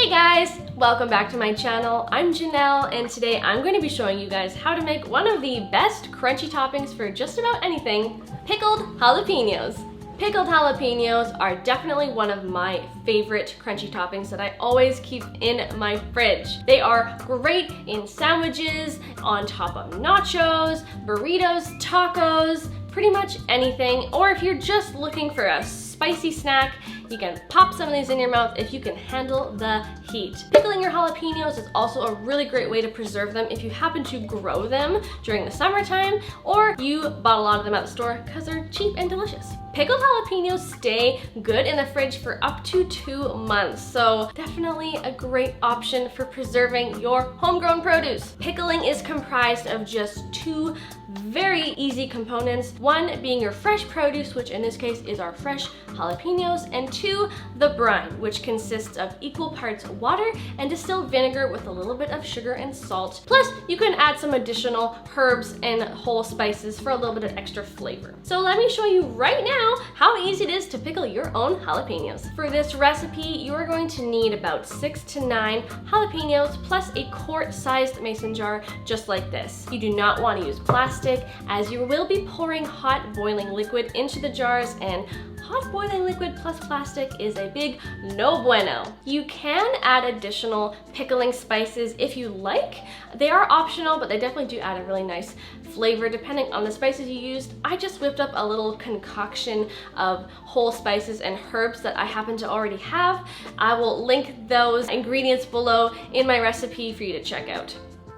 Hey guys, welcome back to my channel. I'm Janelle and today I'm going to be showing you guys how to make one of the best crunchy toppings for just about anything, pickled jalapenos. Pickled jalapenos are definitely one of my favorite crunchy toppings that I always keep in my fridge. They are great in sandwiches, on top of nachos, burritos, tacos, pretty much anything. Or if you're just looking for a spicy snack, you can pop some of these in your mouth if you can handle the heat. Pickling your jalapenos is also a really great way to preserve them if you happen to grow them during the summertime or you bought a lot of them at the store because they're cheap and delicious. Pickled jalapenos stay good in the fridge for up to 2 months, so definitely a great option for preserving your homegrown produce. Pickling is comprised of just 2 very easy components, one being your fresh produce, which in this case is our fresh jalapenos, and 2, the brine, which consists of equal parts water and distilled vinegar with a little bit of sugar and salt. Plus, you can add some additional herbs and whole spices for a little bit of extra flavor. So let me show you right now how easy it is to pickle your own jalapenos. For this recipe, you are going to need about 6 to 9 jalapenos plus a quart-sized mason jar just like this. You do not want to use plastic as you will be pouring hot boiling liquid into the jars, and hot boiling liquid plus plastic is a big no bueno. You can add additional pickling spices if you like. They are optional, but they definitely do add a really nice flavor depending on the spices you used. I just whipped up a little concoction of whole spices and herbs that I happen to already have. I will link those ingredients below in my recipe for you to check out.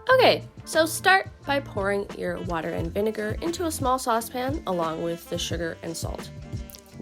Okay, so start by pouring your water and vinegar into a small saucepan along with the sugar and salt.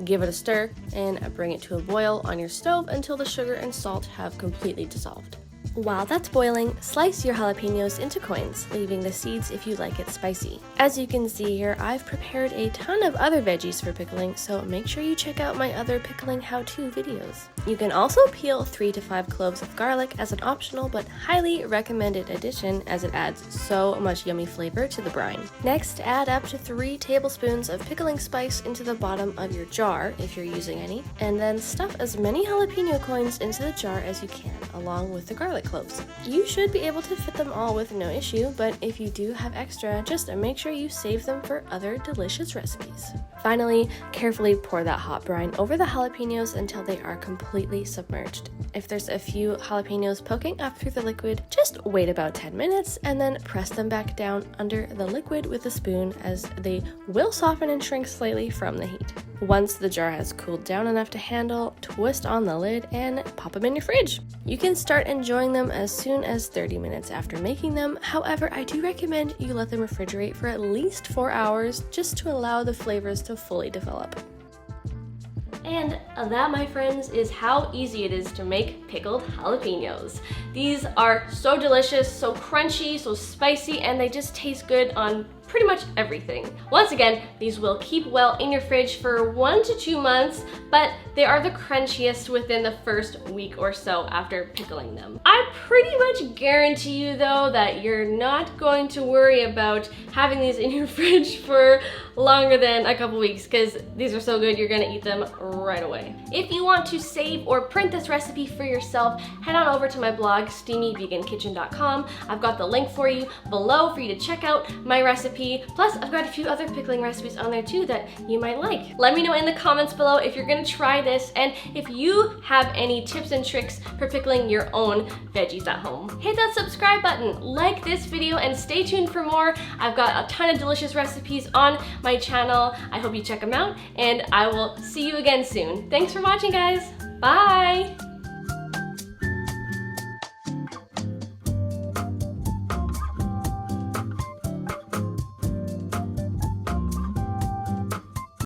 Give it a stir and bring it to a boil on your stove until the sugar and salt have completely dissolved. While that's boiling, slice your jalapenos into coins, leaving the seeds if you like it spicy. As you can see here, I've prepared a ton of other veggies for pickling, so make sure you check out my other pickling how-to videos. You can also peel 3 to 5 cloves of garlic as an optional but highly recommended addition as it adds so much yummy flavor to the brine. Next, add up to 3 tablespoons of pickling spice into the bottom of your jar if you're using any, and then stuff as many jalapeno coins into the jar as you can, along with the garlic cloves. You should be able to fit them all with no issue, but if you do have extra, just make sure you save them for other delicious recipes. Finally, carefully pour that hot brine over the jalapenos until they are completely submerged. If there's a few jalapenos poking up through the liquid, just wait about 10 minutes and then press them back down under the liquid with a spoon as they will soften and shrink slightly from the heat. Once the jar has cooled down enough to handle, twist on the lid and pop them in your fridge. You can start enjoying them as soon as 30 minutes after making them. However, I do recommend you let them refrigerate for at least 4 hours just to allow the flavors to fully develop. And that, my friends, is how easy it is to make pickled jalapenos. These are so delicious, so crunchy, so spicy, and they just taste good on pretty much everything. Once again, these will keep well in your fridge for 1 to 2 months, but they are the crunchiest within the first week or so after pickling them. I pretty much guarantee you though that you're not going to worry about having these in your fridge for longer than a couple weeks because these are so good you're gonna eat them right away. If you want to save or print this recipe for yourself, head on over to my blog, steamyvegankitchen.com. I've got the link for you below for you to check out my recipe. Plus, I've got a few other pickling recipes on there too that you might like. Let me know in the comments below if you're gonna try this and if you have any tips and tricks for pickling your own veggies at home. Hit that subscribe button, like this video, and stay tuned for more. I've got a ton of delicious recipes on my channel. I hope you check them out, and I will see you again soon. Thanks for watching, guys. Bye!